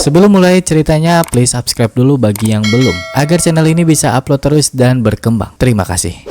Sebelum mulai ceritanya, please subscribe dulu bagi yang belum, agar channel ini bisa upload terus dan berkembang. Terima kasih.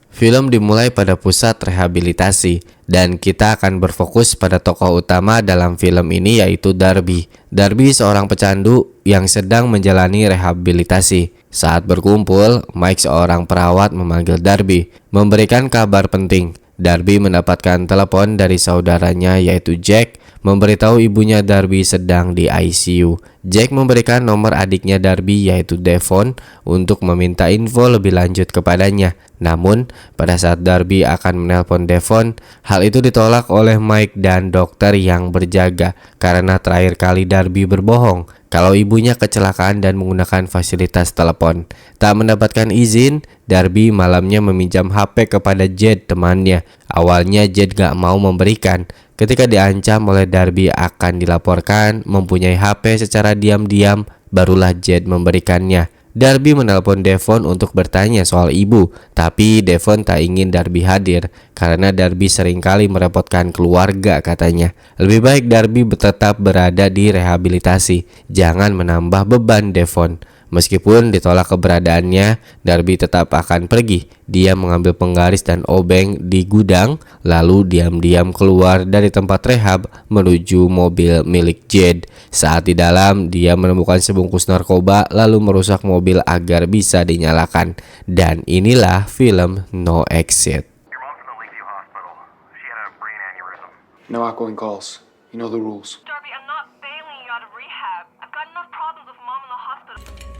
Film dimulai pada pusat rehabilitasi dan kita akan berfokus pada tokoh utama dalam film ini yaitu Darby. Darby seorang pecandu yang sedang menjalani rehabilitasi. Saat berkumpul, Mike seorang perawat memanggil Darby, memberikan kabar penting. Darby mendapatkan telepon dari saudaranya yaitu Jack, memberitahu ibunya Darby sedang di ICU. Jack memberikan nomor adiknya Darby yaitu Devon untuk meminta info lebih lanjut kepadanya. Namun, pada saat Darby akan menelpon Devon, hal itu ditolak oleh Mike dan dokter yang berjaga karena terakhir kali Darby berbohong kalau ibunya kecelakaan dan menggunakan fasilitas telepon. Tak mendapatkan izin, Darby malamnya meminjam HP kepada Jed temannya. Awalnya Jed gak mau memberikan. Ketika diancam oleh Darby akan dilaporkan mempunyai HP secara diam-diam, barulah Jed memberikannya. Darby menelpon Devon untuk bertanya soal ibu, tapi Devon tak ingin Darby hadir karena Darby seringkali merepotkan keluarga katanya. Lebih baik Darby tetap berada di rehabilitasi, jangan menambah beban Devon. Meskipun ditolak keberadaannya, Darby tetap akan pergi. Dia mengambil penggaris dan obeng di gudang, lalu diam-diam keluar dari tempat rehab menuju mobil milik Jed. Saat di dalam, dia menemukan sebungkus narkoba lalu merusak mobil agar bisa dinyalakan. Dan inilah film No Exit. No outgoing calls. You know the rules. Darby, I'm not bailing you out of rehab. I've got enough problems with mom in the hospital.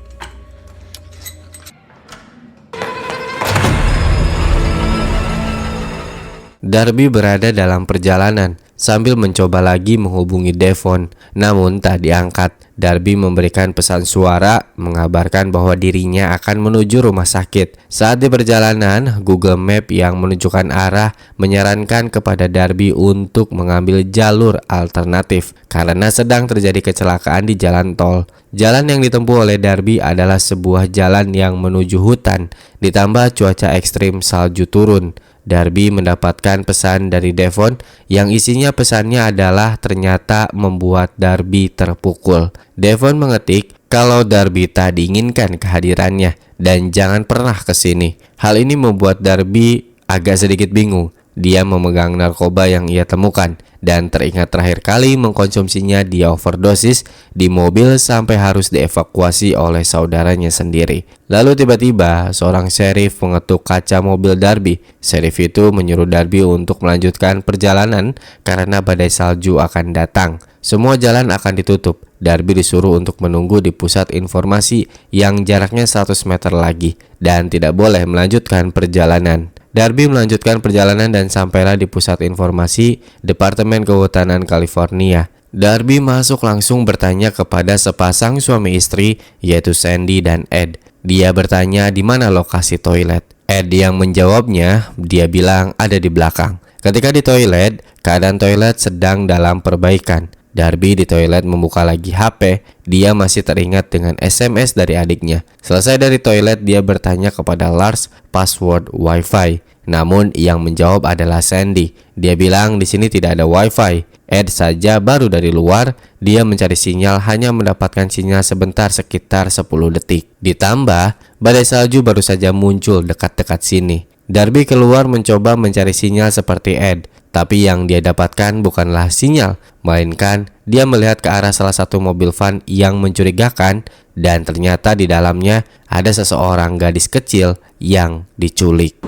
Darby berada dalam perjalanan sambil mencoba lagi menghubungi Devon, namun tak diangkat. Darby memberikan pesan suara mengabarkan bahwa dirinya akan menuju rumah sakit. Saat di perjalanan, Google Map yang menunjukkan arah menyarankan kepada Darby untuk mengambil jalur alternatif karena sedang terjadi kecelakaan di jalan tol. Jalan yang ditempuh oleh Darby adalah sebuah jalan yang menuju hutan, ditambah cuaca ekstrim salju turun. Darby mendapatkan pesan dari Devon yang isinya pesannya adalah ternyata membuat Darby terpukul. Devon mengetik kalau Darby tak diinginkan kehadirannya dan jangan pernah ke sini. Hal ini membuat Darby agak sedikit bingung. Dia memegang narkoba yang ia temukan dan teringat terakhir kali mengkonsumsinya dia overdosis di mobil sampai harus dievakuasi oleh saudaranya sendiri. Lalu tiba-tiba seorang sheriff mengetuk kaca mobil Darby. Sheriff itu menyuruh Darby untuk melanjutkan perjalanan karena badai salju akan datang. Semua jalan akan ditutup. Darby disuruh untuk menunggu di pusat informasi yang jaraknya 100 meter lagi dan tidak boleh melanjutkan perjalanan. Darby melanjutkan perjalanan dan sampailah di pusat informasi Departemen Kehutanan California. Darby masuk langsung bertanya kepada sepasang suami istri yaitu Sandy dan Ed. Dia bertanya di mana lokasi toilet. Ed yang menjawabnya, dia bilang ada di belakang. Ketika di toilet, keadaan toilet sedang dalam perbaikan. Darby di toilet membuka lagi HP. Dia masih teringat dengan SMS dari adiknya. Selesai dari toilet, dia bertanya kepada Lars password WiFi. Namun yang menjawab adalah Sandy. Dia bilang di sini tidak ada WiFi. Ed saja baru dari luar. Dia mencari sinyal, hanya mendapatkan sinyal sebentar sekitar 10 detik. Ditambah badai salju baru saja muncul dekat-dekat sini. Darby keluar mencoba mencari sinyal seperti Ed. Tapi yang dia dapatkan bukanlah sinyal, melainkan dia melihat ke arah salah satu mobil van yang mencurigakan dan ternyata di dalamnya ada seseorang gadis kecil yang diculik.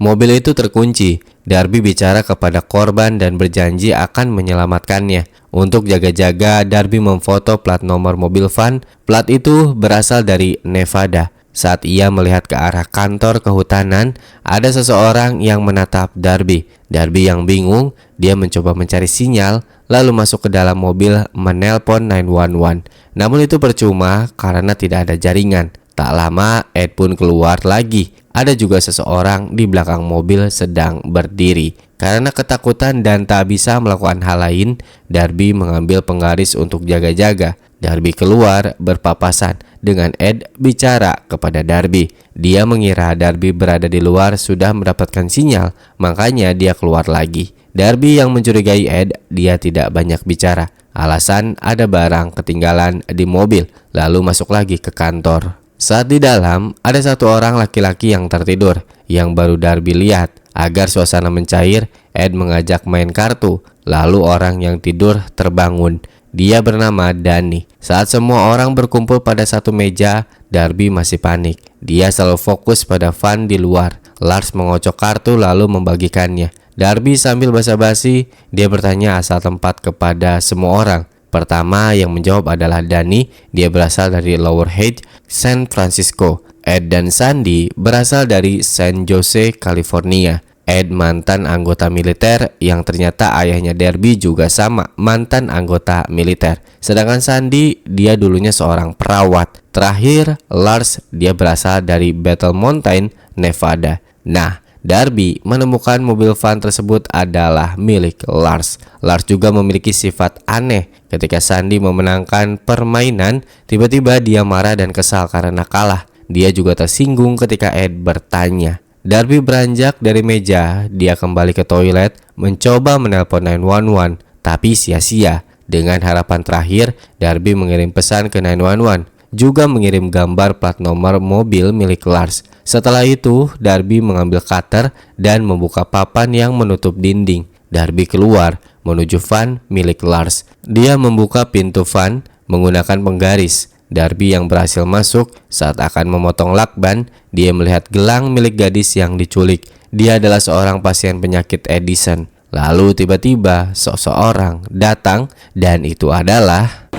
Mobil itu terkunci. Darby bicara kepada korban dan berjanji akan menyelamatkannya. Untuk jaga-jaga, Darby memfoto plat nomor mobil van. Plat itu berasal dari Nevada. Saat ia melihat ke arah kantor kehutanan, ada seseorang yang menatap Darby. Darby yang bingung, dia mencoba mencari sinyal, lalu masuk ke dalam mobil menelpon 911. Namun itu percuma karena tidak ada jaringan. Tak lama, Ed pun keluar lagi. ada juga seseorang di belakang mobil sedang berdiri. Karena ketakutan dan tak bisa melakukan hal lain, Darby mengambil penggaris untuk jaga-jaga. Darby keluar berpapasan dengan Ed bicara kepada Darby. Dia mengira Darby berada di luar sudah mendapatkan sinyal, makanya dia keluar lagi. Darby yang mencurigai Ed, dia tidak banyak bicara. Alasan ada barang ketinggalan di mobil, lalu masuk lagi ke kantor. Saat di dalam, ada satu orang laki-laki yang tertidur, yang baru Darby lihat. Agar suasana mencair, Ed mengajak main kartu, lalu orang yang tidur terbangun. Dia bernama Danny. Saat semua orang berkumpul pada satu meja, Darby masih panik. Dia selalu fokus pada Van di luar. Lars mengocok kartu lalu membagikannya. Darby sambil basa-basi, dia bertanya asal tempat kepada semua orang. Pertama yang menjawab adalah Danny. Dia berasal dari Lower Heights, San Francisco. Ed dan Sandy berasal dari San Jose, California. Ed mantan anggota militer yang ternyata ayahnya Darby juga sama mantan anggota militer. Sedangkan Sandy, dia dulunya seorang perawat. Terakhir, Lars, dia berasal dari Battle Mountain, Nevada. Nah, Darby menemukan mobil van tersebut adalah milik Lars. Lars juga memiliki sifat aneh. Ketika Sandy memenangkan permainan, tiba-tiba dia marah dan kesal karena kalah. Dia juga tersinggung ketika Ed bertanya. Darby beranjak dari meja, dia kembali ke toilet, mencoba menelpon 911, tapi sia-sia. Dengan harapan terakhir, Darby mengirim pesan ke 911. Juga mengirim gambar plat nomor mobil milik Lars. Setelah itu, Darby mengambil cutter dan membuka papan yang menutup dinding. Darby keluar menuju van milik Lars. Dia membuka pintu van menggunakan penggaris. Darby yang berhasil masuk saat akan memotong lakban, dia melihat gelang milik gadis yang diculik. Dia adalah seorang pasien penyakit Edison. Lalu tiba-tiba seseorang datang dan itu adalah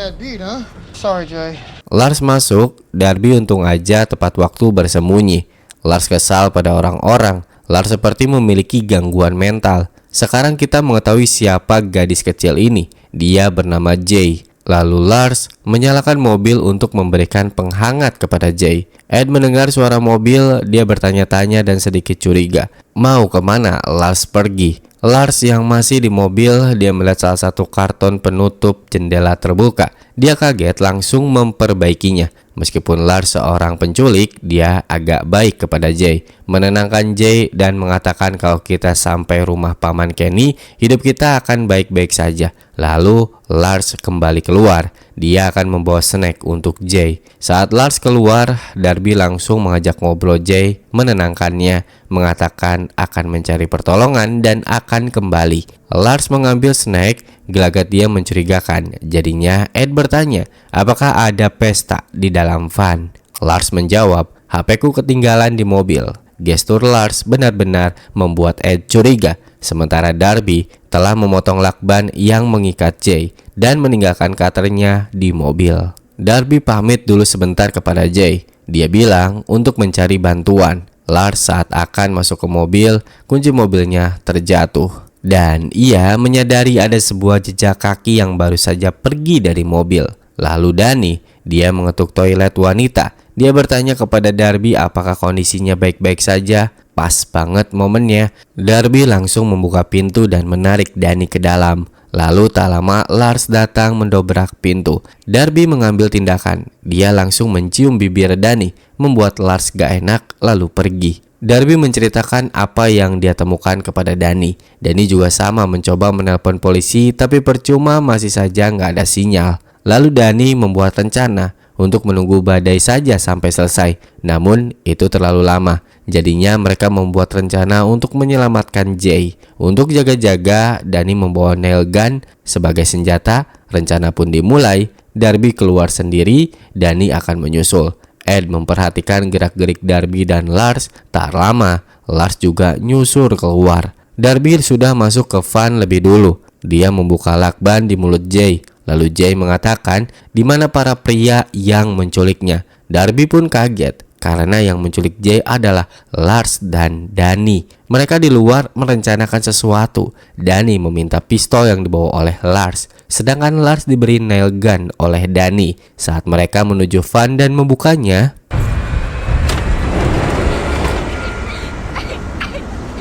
Bad beat, huh? Sorry, Jay. Lars masuk. Darby untung aja tepat waktu bersembunyi. Lars kesal pada orang-orang. Lars seperti memiliki gangguan mental. Sekarang kita mengetahui siapa gadis kecil ini. Dia bernama Jay. Lalu Lars menyalakan mobil untuk memberikan penghangat kepada Jay. Ed mendengar suara mobil, dia bertanya-tanya dan sedikit curiga. Mau kemana Lars pergi? Lars yang masih di mobil, dia melihat salah satu karton penutup jendela terbuka. Dia kaget langsung memperbaikinya. Meskipun Lars seorang penculik, dia agak baik kepada Jay. Menenangkan Jay dan mengatakan kalau kita sampai rumah Paman Kenny, hidup kita akan baik-baik saja. Lalu Lars kembali keluar. Dia akan membawa snack untuk Jay. Saat Lars keluar, Darby langsung mengajak ngobrol Jay, menenangkannya, mengatakan akan mencari pertolongan dan akan kembali. Lars mengambil snack, gelagat dia mencurigakan. Jadinya Ed bertanya, apakah ada pesta di dalam van? Lars menjawab, HP-ku ketinggalan di mobil. Gestur Lars benar-benar membuat Ed curiga. Sementara Darby telah memotong lakban yang mengikat Jay dan meninggalkan cutternya di mobil. Darby pamit dulu sebentar kepada Jay. Dia bilang untuk mencari bantuan. Lars saat akan masuk ke mobil, kunci mobilnya terjatuh. Dan ia menyadari ada sebuah jejak kaki yang baru saja pergi dari mobil. Lalu Danny, dia mengetuk toilet wanita. Dia bertanya kepada Darby apakah kondisinya baik-baik saja. Pas banget momennya, Darby langsung membuka pintu dan menarik Danny ke dalam. Lalu tak lama Lars datang mendobrak pintu. Darby mengambil tindakan. Dia langsung mencium bibir Danny, membuat Lars gak enak lalu pergi. Darby menceritakan apa yang dia temukan kepada Danny. Danny juga sama mencoba menelpon polisi tapi percuma, masih saja nggak ada sinyal. Lalu Danny membuat rencana untuk menunggu badai saja sampai selesai. Namun itu terlalu lama. Jadinya mereka membuat rencana untuk menyelamatkan Jay. Untuk jaga-jaga, Danny membawa nail gun sebagai senjata. Rencana pun dimulai. Darby keluar sendiri, Danny akan menyusul. Ed memperhatikan gerak-gerik Darby dan Lars. Tak lama, Lars juga nyusur keluar. Darby sudah masuk ke van lebih dulu. Dia membuka lakban di mulut Jay. Lalu Jay mengatakan di mana para pria yang menculiknya. Darby pun kaget karena yang menculik Jay adalah Lars dan Danny. Mereka di luar merencanakan sesuatu. Danny meminta pistol yang dibawa oleh Lars, sedangkan Lars diberi nail gun oleh Danny. Saat mereka menuju van dan membukanya,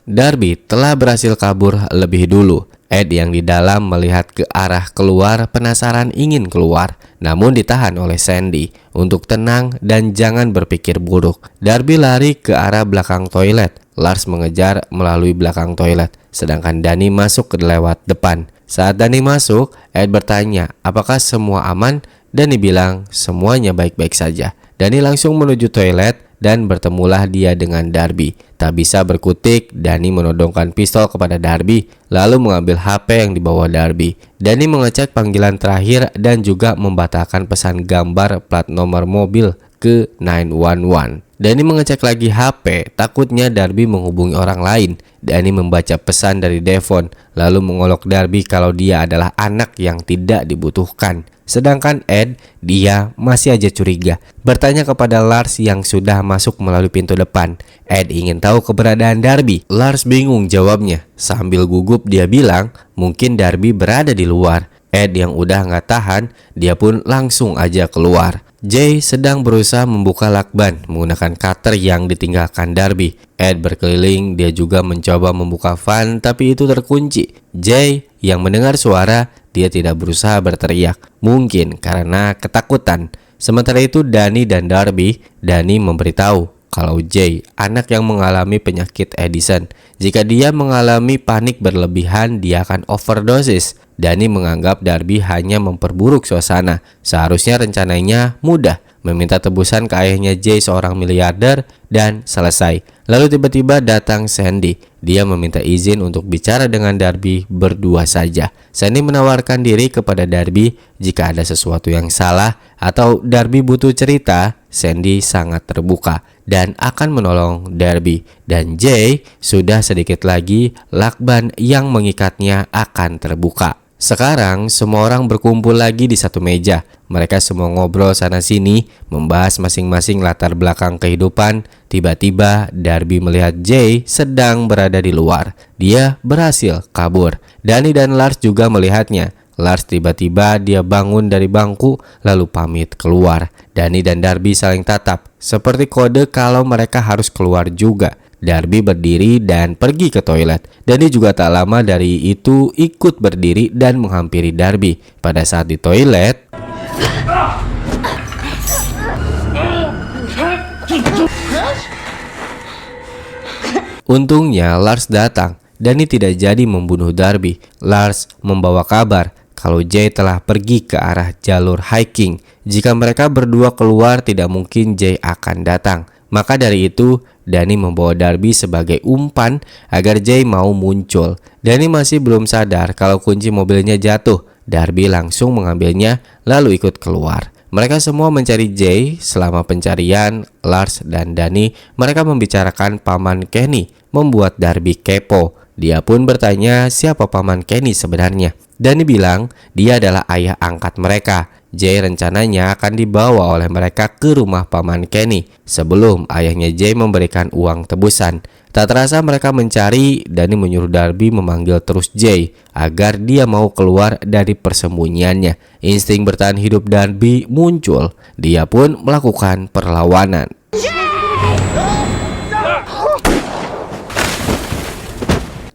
Darby telah berhasil kabur lebih dulu. Ed yang di dalam melihat ke arah keluar penasaran ingin keluar, namun ditahan oleh Sandy untuk tenang dan jangan berpikir buruk. Darby lari ke arah belakang toilet. Lars mengejar melalui belakang toilet, sedangkan Danny masuk ke lewat depan. Saat Danny masuk, Ed bertanya apakah semua aman. Danny bilang semuanya baik-baik saja. Danny langsung menuju toilet dan bertemulah dia dengan Darby. Tak bisa berkutik, Danny menodongkan pistol kepada Darby, lalu mengambil HP yang dibawa Darby. Danny mengecek panggilan terakhir dan juga membatalkan pesan gambar plat nomor mobil ke 911. Danny mengecek lagi HP, takutnya Darby menghubungi orang lain. Danny membaca pesan dari Devon, lalu mengolok Darby kalau dia adalah anak yang tidak dibutuhkan. Sedangkan Ed, dia masih aja curiga, bertanya kepada Lars yang sudah masuk melalui pintu depan. Ed ingin tahu keberadaan Darby. Lars bingung jawabnya. Sambil gugup dia bilang mungkin Darby berada di luar. Ed yang udah nggak tahan, dia pun langsung aja keluar. Jay sedang berusaha membuka lakban menggunakan cutter yang ditinggalkan Darby. Ed berkeliling, dia juga mencoba membuka van tapi itu terkunci. Jay yang mendengar suara, dia tidak berusaha berteriak, mungkin karena ketakutan. Sementara itu Danny dan Darby, Danny memberitahu kalau Jay, anak yang mengalami penyakit Edison. Jika dia mengalami panik berlebihan, dia akan overdosis. Danny menganggap Darby hanya memperburuk suasana. Seharusnya rencananya mudah, meminta tebusan ke ayahnya Jay seorang miliarder dan selesai. Lalu tiba-tiba datang Sandy. Dia meminta izin untuk bicara dengan Darby berdua saja. Sandy menawarkan diri kepada Darby jika ada sesuatu yang salah atau Darby butuh cerita. Sandy sangat terbuka dan akan menolong Darby. Dan Jay sudah sedikit lagi lakban yang mengikatnya akan terbuka. Sekarang semua orang berkumpul lagi di satu meja. Mereka semua ngobrol sana-sini, membahas masing-masing latar belakang kehidupan. Tiba-tiba Darby melihat Jay sedang berada di luar. Dia berhasil kabur. Danny dan Lars juga melihatnya. Lars tiba-tiba dia bangun dari bangku lalu pamit keluar. Danny dan Darby saling tatap, seperti kode kalau mereka harus keluar juga. Darby berdiri dan pergi ke toilet. Danny juga tak lama dari itu ikut berdiri dan menghampiri Darby. Pada saat di toilet, untungnya Lars datang. Danny tidak jadi membunuh Darby. Lars membawa kabar kalau Jay telah pergi ke arah jalur hiking. Jika mereka berdua keluar, tidak mungkin Jay akan datang. Maka dari itu, Danny membawa Darby sebagai umpan agar Jay mau muncul. Danny masih belum sadar kalau kunci mobilnya jatuh. Darby langsung mengambilnya lalu ikut keluar. Mereka semua mencari Jay. Selama pencarian, Lars dan Danny mereka membicarakan paman Kenny, membuat Darby kepo. Dia pun bertanya siapa paman Kenny sebenarnya. Danny bilang dia adalah ayah angkat mereka. Jay rencananya akan dibawa oleh mereka ke rumah paman Kenny sebelum ayahnya Jay memberikan uang tebusan. Tak terasa mereka mencari. Danny menyuruh Darby memanggil terus Jay agar dia mau keluar dari persembunyiannya. Insting bertahan hidup Darby muncul. Dia pun melakukan perlawanan.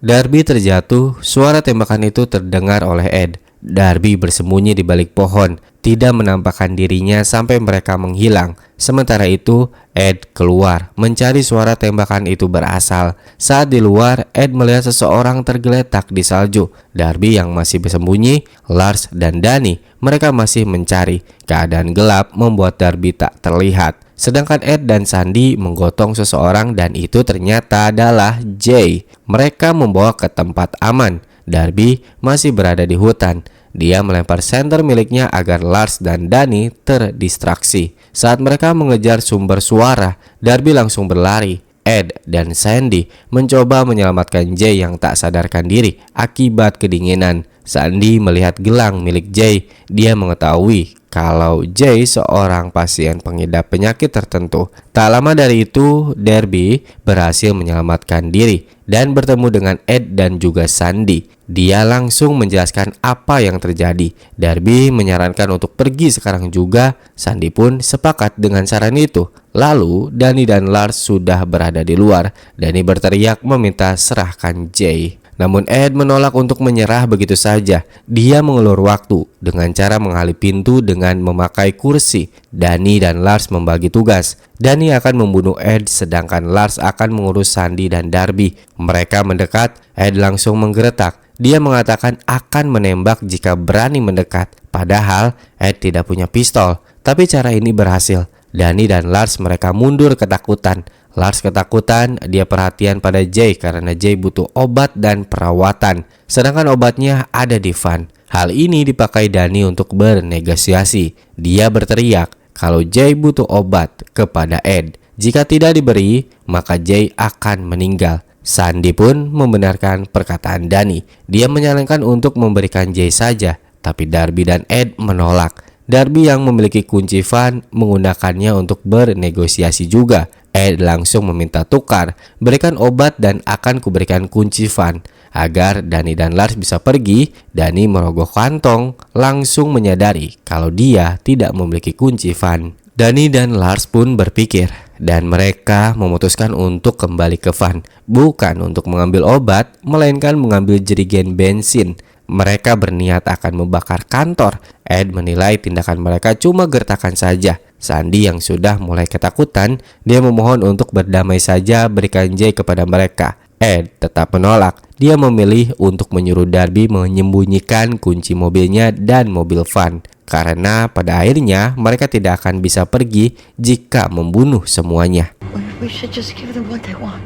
Darby terjatuh. Suara tembakan itu terdengar oleh Ed. Darby bersembunyi di balik pohon, tidak menampakkan dirinya sampai mereka menghilang. Sementara itu, Ed keluar mencari suara tembakan itu berasal. Saat di luar, Ed melihat seseorang tergeletak di salju. Darby yang masih bersembunyi, Lars dan Danny, mereka masih mencari. Keadaan gelap membuat Darby tak terlihat. Sedangkan Ed dan Sandy menggotong seseorang dan itu ternyata adalah Jay. Mereka membawa ke tempat aman. Darby masih berada di hutan. Dia melempar senter miliknya agar Lars dan Danny terdistraksi. Saat mereka mengejar sumber suara, Darby langsung berlari. Ed dan Sandy mencoba menyelamatkan Jay yang tak sadarkan diri akibat kedinginan. Sandy melihat gelang milik Jay. Dia mengetahui kalau Jay seorang pasien pengidap penyakit tertentu. Tak lama dari itu, Darby berhasil menyelamatkan diri dan bertemu dengan Ed dan juga Sandy. Dia langsung menjelaskan apa yang terjadi. Darby menyarankan untuk pergi sekarang juga. Sandy pun sepakat dengan saran itu. Lalu Danny dan Lars sudah berada di luar. Danny berteriak meminta serahkan Jay. Namun Ed menolak untuk menyerah begitu saja. Dia mengulur waktu dengan cara menghali pintu dengan memakai kursi. Danny dan Lars membagi tugas. Danny akan membunuh Ed sedangkan Lars akan mengurus Sandy dan Darby. Mereka mendekat, Ed langsung menggeretak. Dia mengatakan akan menembak jika berani mendekat. Padahal Ed tidak punya pistol. Tapi cara ini berhasil. Danny dan Lars mereka mundur ketakutan. Lars ketakutan, dia perhatian pada Jay karena Jay butuh obat dan perawatan. Sedangkan obatnya ada di van. Hal ini dipakai Danny untuk bernegosiasi. Dia berteriak kalau Jay butuh obat kepada Ed. Jika tidak diberi, maka Jay akan meninggal. Sandy pun membenarkan perkataan Danny. Dia menyarankan untuk memberikan Jay saja, tapi Darby dan Ed menolak. Darby yang memiliki kunci van menggunakannya untuk bernegosiasi juga. Ed langsung meminta tukar, berikan obat dan akan kuberikan kunci van. Agar Danny dan Lars bisa pergi, Danny merogoh kantong, langsung menyadari kalau dia tidak memiliki kunci van. Danny dan Lars pun berpikir dan mereka memutuskan untuk kembali ke van. Bukan untuk mengambil obat, melainkan mengambil jerigen bensin. Mereka berniat akan membakar kantor. Ed menilai tindakan mereka cuma gertakan saja. Sandy yang sudah mulai ketakutan, dia memohon untuk berdamai saja, berikan Jay kepada mereka. Ed tetap menolak. Dia memilih untuk menyuruh Darby menyembunyikan kunci mobilnya dan mobil van. Karena pada akhirnya mereka tidak akan bisa pergi jika membunuh semuanya. We should just give them what they want.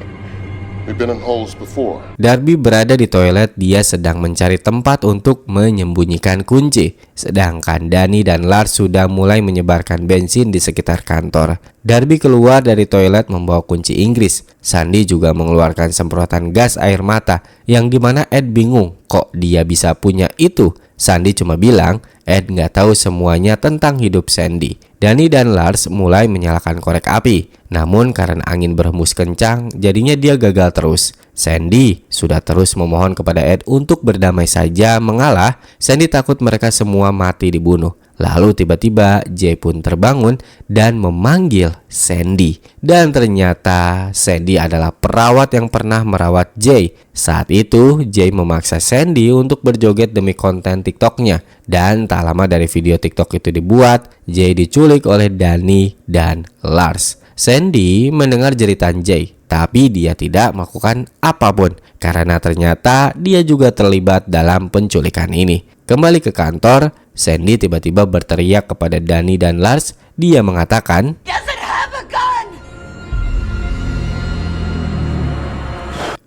We've been in holes before. Darby berada di toilet, dia sedang mencari tempat untuk menyembunyikan kunci. Sedangkan Danny dan Lars sudah mulai menyebarkan bensin di sekitar kantor. Darby keluar dari toilet membawa kunci Inggris. Sandy juga mengeluarkan semprotan gas air mata, yang dimana Ed bingung kok dia bisa punya itu. Sandy cuma bilang Ed nggak tahu semuanya tentang hidup Sandy. Danny dan Lars mulai menyalakan korek api. Namun karena angin berhembus kencang, jadinya dia gagal terus. Sandy sudah terus memohon kepada Ed untuk berdamai saja mengalah. Sandy takut mereka semua mati dibunuh. Lalu tiba-tiba Jay pun terbangun dan memanggil Sandy. Dan ternyata Sandy adalah perawat yang pernah merawat Jay. Saat itu Jay memaksa Sandy untuk berjoget demi konten TikToknya. Dan tak lama dari video TikTok itu dibuat, Jay diculik oleh Danny dan Lars. Sandy mendengar jeritan Jay, tapi dia tidak melakukan apapun karena ternyata dia juga terlibat dalam penculikan ini. Kembali ke kantor, Sandy tiba-tiba berteriak kepada Danny dan Lars. Dia mengatakan, Doesn't have a gun!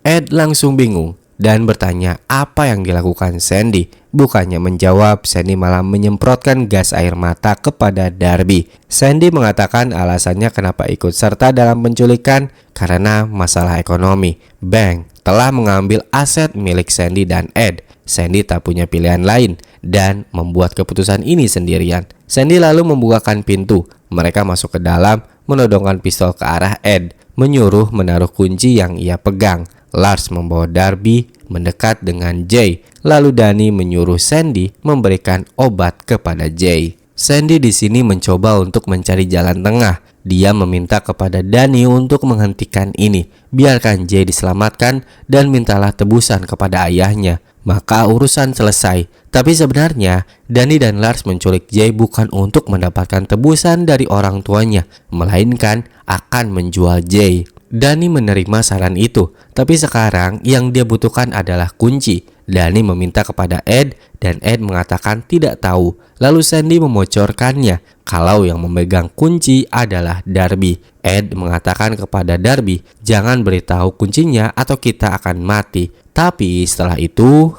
Ed langsung bingung dan bertanya apa yang dilakukan Sandy. Bukannya menjawab, Sandy malah menyemprotkan gas air mata kepada Darby. Sandy mengatakan alasannya kenapa ikut serta dalam penculikan karena masalah ekonomi. Bank telah mengambil aset milik Sandy dan Ed. Sandy tak punya pilihan lain dan membuat keputusan ini sendirian. Sandy lalu membukakan pintu. Mereka masuk ke dalam, menodongkan pistol ke arah Ed, menyuruh menaruh kunci yang ia pegang. Lars membawa Darby mendekat dengan Jay. Lalu Danny menyuruh Sandy memberikan obat kepada Jay. Sandy di sini mencoba untuk mencari jalan tengah. Dia meminta kepada Danny untuk menghentikan ini. Biarkan Jay diselamatkan dan mintalah tebusan kepada ayahnya. Maka urusan selesai. Tapi sebenarnya Danny dan Lars menculik Jay bukan untuk mendapatkan tebusan dari orang tuanya, melainkan akan menjual Jay. Danny menerima saran itu, tapi sekarang yang dia butuhkan adalah kunci. Danny meminta kepada Ed dan Ed mengatakan tidak tahu. Lalu Sandy memocorkannya kalau yang memegang kunci adalah Darby. Ed mengatakan kepada Darby, jangan beritahu kuncinya atau kita akan mati. Tapi setelah itu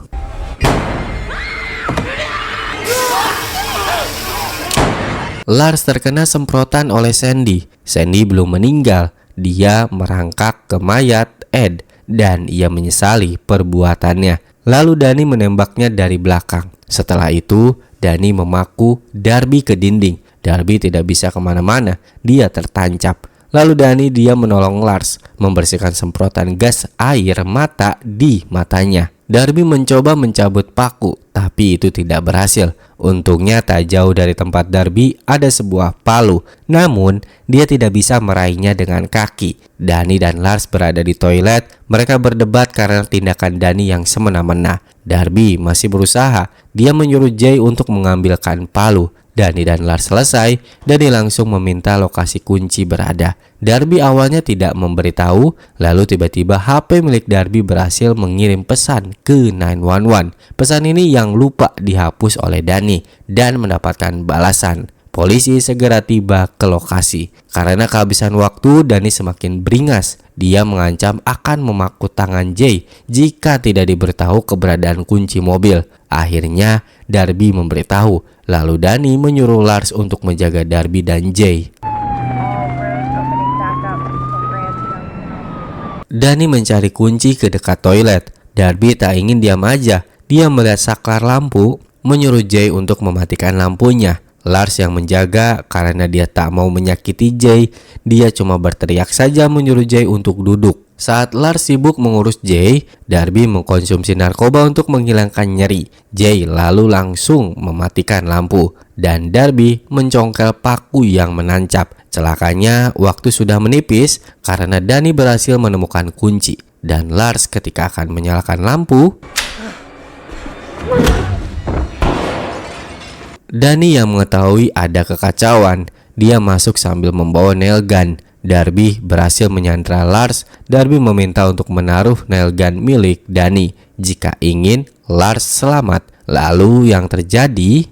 Lars terkena semprotan oleh Sandy. Sandy belum meninggal. Dia merangkak ke mayat Ed dan ia menyesali perbuatannya. Lalu Danny menembaknya dari belakang. Setelah itu Danny memaku Darby ke dinding. Darby tidak bisa kemana-mana, dia tertancap. Lalu dia menolong Lars membersihkan semprotan gas air mata di matanya. Darby mencoba mencabut paku, tapi itu tidak berhasil. Untungnya tak jauh dari tempat Darby ada sebuah palu, namun dia tidak bisa meraihnya dengan kaki. Danny dan Lars berada di toilet, mereka berdebat karena tindakan Danny yang semena-mena. Darby masih berusaha, dia menyuruh Jay untuk mengambilkan palu. Danny dan Lars selesai, Danny langsung meminta lokasi kunci berada. Darby awalnya tidak memberitahu, lalu tiba-tiba HP milik Darby berhasil mengirim pesan ke 911. Pesan ini yang lupa dihapus oleh Danny dan mendapatkan balasan. Polisi segera tiba ke lokasi. Karena kehabisan waktu, Danny semakin beringas. Dia mengancam akan memakut tangan Jay jika tidak diberitahu keberadaan kunci mobil. Akhirnya Darby memberitahu. Lalu Danny menyuruh Lars untuk menjaga Darby dan Jay. Danny mencari kunci ke dekat toilet. Darby tak ingin diam aja. Dia melihat saklar lampu, menyuruh Jay untuk mematikan lampunya. Lars yang menjaga karena dia tak mau menyakiti Jay. Dia cuma berteriak saja menyuruh Jay untuk duduk. Saat Lars sibuk mengurus Jay, Darby mengkonsumsi narkoba untuk menghilangkan nyeri. Jay lalu langsung mematikan lampu dan Darby mencongkel paku yang menancap. Celakanya waktu sudah menipis karena Danny berhasil menemukan kunci. Dan Lars ketika akan menyalakan lampu, Danny yang mengetahui ada kekacauan, dia masuk sambil membawa nail gun. Darby berhasil menyandra Lars. Darby meminta untuk menaruh nail gun milik Danny jika ingin Lars selamat. Lalu yang terjadi,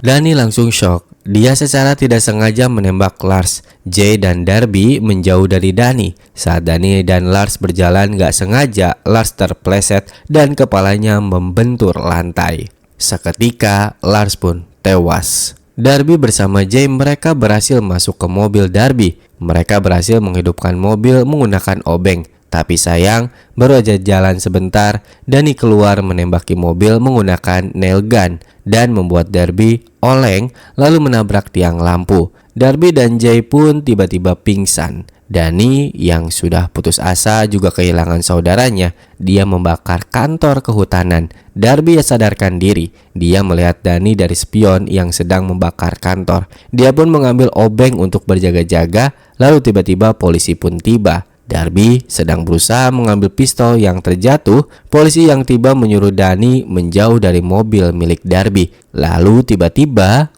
Danny langsung shock. Dia secara tidak sengaja menembak Lars. Jay dan Darby menjauh dari Danny. Saat Danny dan Lars berjalan gak sengaja, Lars terpleset dan kepalanya membentur lantai. Seketika Lars pun tewas. Darby bersama Jay mereka berhasil masuk ke mobil Darby. Mereka berhasil menghidupkan mobil menggunakan obeng. Tapi sayang, baru aja jalan sebentar, Danny keluar menembaki mobil menggunakan nail gun dan membuat Darby oleng lalu menabrak tiang lampu. Darby dan Jay pun tiba-tiba pingsan. Danny yang sudah putus asa juga kehilangan saudaranya. Dia membakar kantor kehutanan. Darby sadarkan diri. Dia melihat Danny dari spion yang sedang membakar kantor. Dia pun mengambil obeng untuk berjaga-jaga. Lalu tiba-tiba polisi pun tiba. Darby sedang berusaha mengambil pistol yang terjatuh. Polisi yang tiba menyuruh Danny menjauh dari mobil milik Darby. Lalu tiba-tiba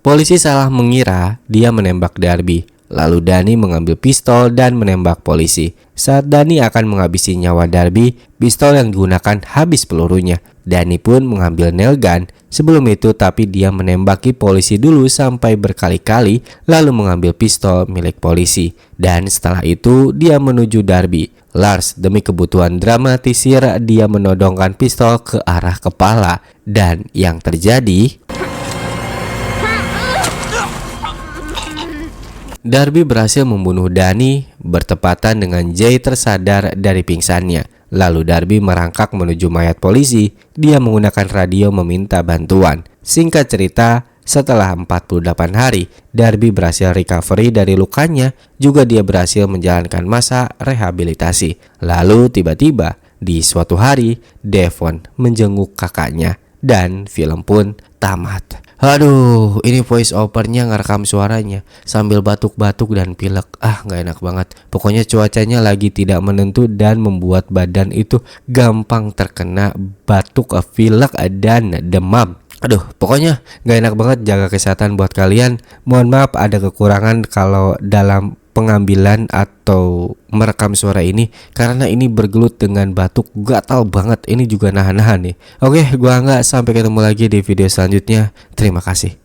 polisi salah mengira dia menembak Darby. Lalu Danny mengambil pistol dan menembak polisi. Saat Danny akan menghabisi nyawa Darby, pistol yang digunakan habis pelurunya. Danny pun mengambil nail gun. Sebelum itu tapi dia menembaki polisi dulu sampai berkali-kali, lalu mengambil pistol milik polisi. Dan setelah itu dia menuju Darby. Lars demi kebutuhan dramatisir dia menodongkan pistol ke arah kepala. Dan yang terjadi, Darby berhasil membunuh Danny bertepatan dengan Jay tersadar dari pingsannya. Lalu Darby merangkak menuju mayat polisi. Dia menggunakan radio meminta bantuan. Singkat cerita, setelah 48 hari, Darby berhasil recovery dari lukanya. Juga dia berhasil menjalankan masa rehabilitasi. Lalu tiba-tiba di suatu hari, Devon menjenguk kakaknya. Dan film pun tamat. Aduh, ini voice overnya ngerekam suaranya sambil batuk-batuk dan pilek. Gak enak banget. Pokoknya cuacanya lagi tidak menentu dan membuat badan itu gampang terkena batuk, pilek, dan demam. Aduh, pokoknya gak enak banget. Jaga kesehatan buat kalian. Mohon maaf ada kekurangan kalau dalam pengambilan atau merekam suara ini, karena ini bergelut dengan batuk, gatal banget. Ini juga nahan-nahan nih. Oke, gua Angga, sampai ketemu lagi di video selanjutnya. Terima kasih.